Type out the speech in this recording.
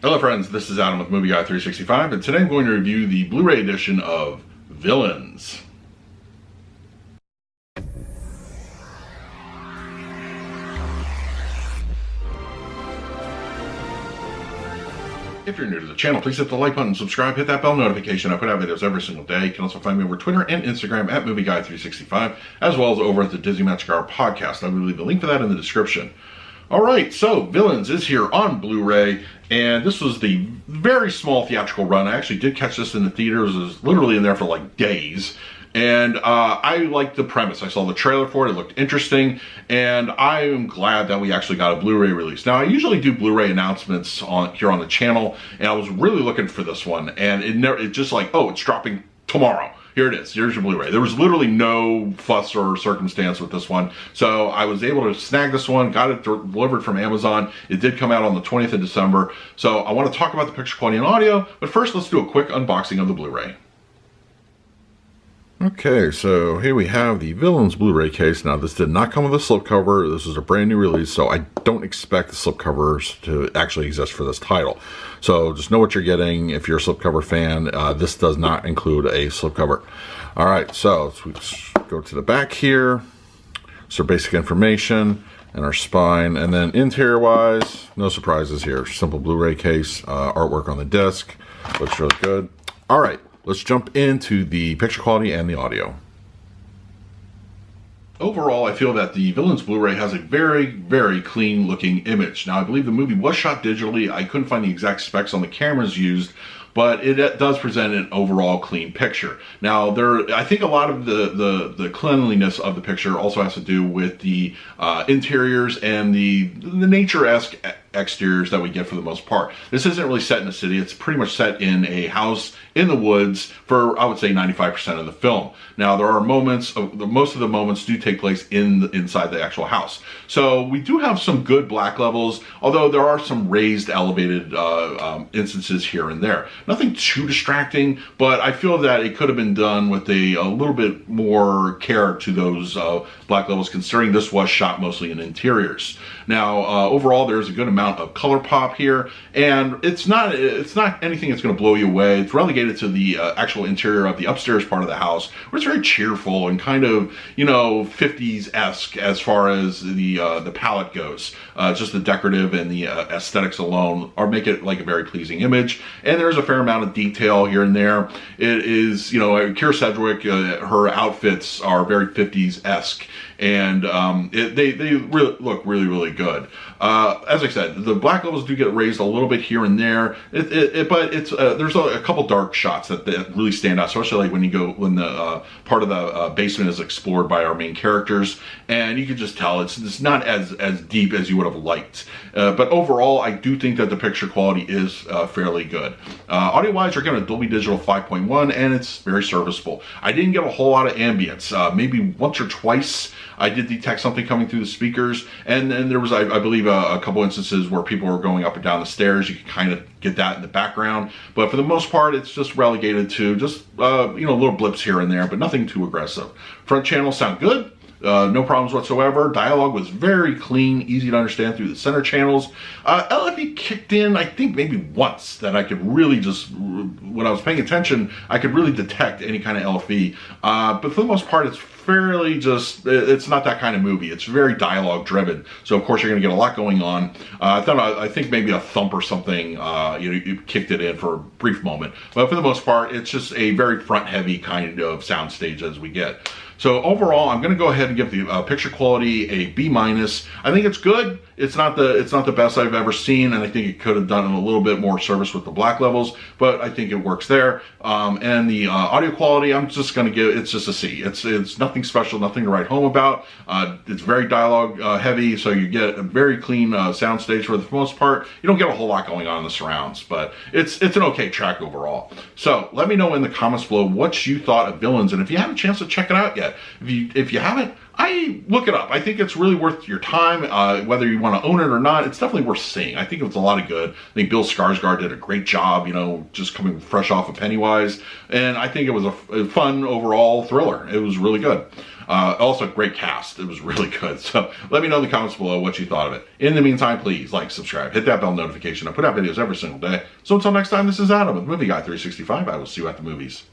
Hello friends, this is Adam with Movie Guy 365, and today I'm going to review the Blu Ray edition of Villains. If you're new to the channel, please hit the like button, subscribe, hit that bell notification. I put out videos every single day. You can also find me over Twitter and Instagram at Movie Guy 365, as well as over at the Disney Magic Hour podcast. I will leave a link for that in the description. Alright, so Villains is here on Blu-ray, and this was the very small theatrical run. I actually did catch this in the theaters. It was literally in there for like days. And I liked the premise. I saw the trailer for it. It looked interesting. And I am glad that we actually got a Blu-ray release. Now, I usually do Blu-ray announcements here on the channel. And I was really looking for this one. And it just like, oh, it's dropping tomorrow. Here it is. Here's your Blu-ray. There was literally no fuss or circumstance with this one. So I was able to snag this one, got it delivered from Amazon. It did come out on the 20th of December. So I want to talk about the picture quality and audio. But first, let's do a quick unboxing of the Blu-ray. Okay, so here we have the Villains Blu-ray case. Now, this did not come with a slipcover. This is a brand new release, so I don't expect the slipcovers to actually exist for this title. So just know what you're getting. If you're a slipcover fan, this does not include a slipcover. All right, so let's go to the back here. So basic information and our spine. And then interior-wise, no surprises here. Simple Blu-ray case, artwork on the disc. Looks really good. All right. Let's jump into the picture quality and the audio. Overall, I feel that the Villains Blu-ray has a very, very clean looking image. Now, I believe the movie was shot digitally. I couldn't find the exact specs on the cameras used, but it does present an overall clean picture. Now, I think a lot of the cleanliness of the picture also has to do with the interiors and the nature-esque exteriors that we get for the most part. This isn't really set in a city. It's pretty much set in a house in the woods for, I would say, 95% of the film. Now, there are moments, most of the moments do take place inside the actual house. So we do have some good black levels, although there are some raised, elevated instances here and there. Nothing too distracting, but I feel that it could have been done with a little bit more care to those black levels, considering this was shot mostly in interiors. Now, overall, there's a good amount of color pop here, and it's not anything that's going to blow you away. It's relegated to the actual interior of the upstairs part of the house, where it's very cheerful and kind of, you know, 50s-esque as far as the palette goes. Just the decorative and the aesthetics alone make it like a very pleasing image, and there's a fair amount of detail here and there. It is, you know, Keira Sedgwick, her outfits are very 50s-esque, and they really look really good. As I said, the black levels do get raised a little bit here and there, but it's there's a couple dark shots that really stand out, especially like when the part of the basement is explored by our main characters, and you can just tell it's not as deep as you would have liked. But overall, I do think that the picture quality is fairly good. Audio-wise, you're getting a Dolby Digital 5.1, and it's very serviceable. I didn't get a whole lot of ambience. Maybe once or twice I did detect something coming through the speakers, and then there was, I believe, a couple instances where people were going up and down the stairs. You can kind of get that in the background, but for the most part, it's just relegated to just you know, little blips here and there, but nothing too aggressive. Front channels sound good. No problems whatsoever. Dialogue was very clean, easy to understand through the center channels. LFE kicked in, I think, maybe once, that I could really just, when I was paying attention, I could really detect any kind of LFE. But for the most part, it's fairly just, it's not that kind of movie. It's very dialogue driven. So of course you're going to get a lot going on. I think maybe a thump or something, you know, you kicked it in for a brief moment. But for the most part, it's just a very front heavy kind of soundstage as we get. So overall, I'm going to go ahead and give the picture quality a B-. I think it's good. It's not the best I've ever seen, and I think it could have done a little bit more service with the black levels, but I think it works there. And the audio quality, I'm just going to give it's just a C. It's nothing special, nothing to write home about. It's very dialogue heavy, so you get a very clean soundstage for the most part. You don't get a whole lot going on in the surrounds, but it's an okay track overall. So let me know in the comments below what you thought of Villains, and if you haven't a chance to check it out yet. If you haven't, I look it up. I think it's really worth your time, whether you want to own it or not. It's definitely worth seeing. I think it was a lot of good. I think Bill Skarsgård did a great job, you know, just coming fresh off of Pennywise, and I think it was a fun overall thriller. It was really good. Also, great cast. It was really good. So let me know in the comments below what you thought of it. In the meantime, please like, subscribe, hit that bell notification. I put out videos every single day. So until next time, this is Adam with Movie Guy 365. I will see you at the movies.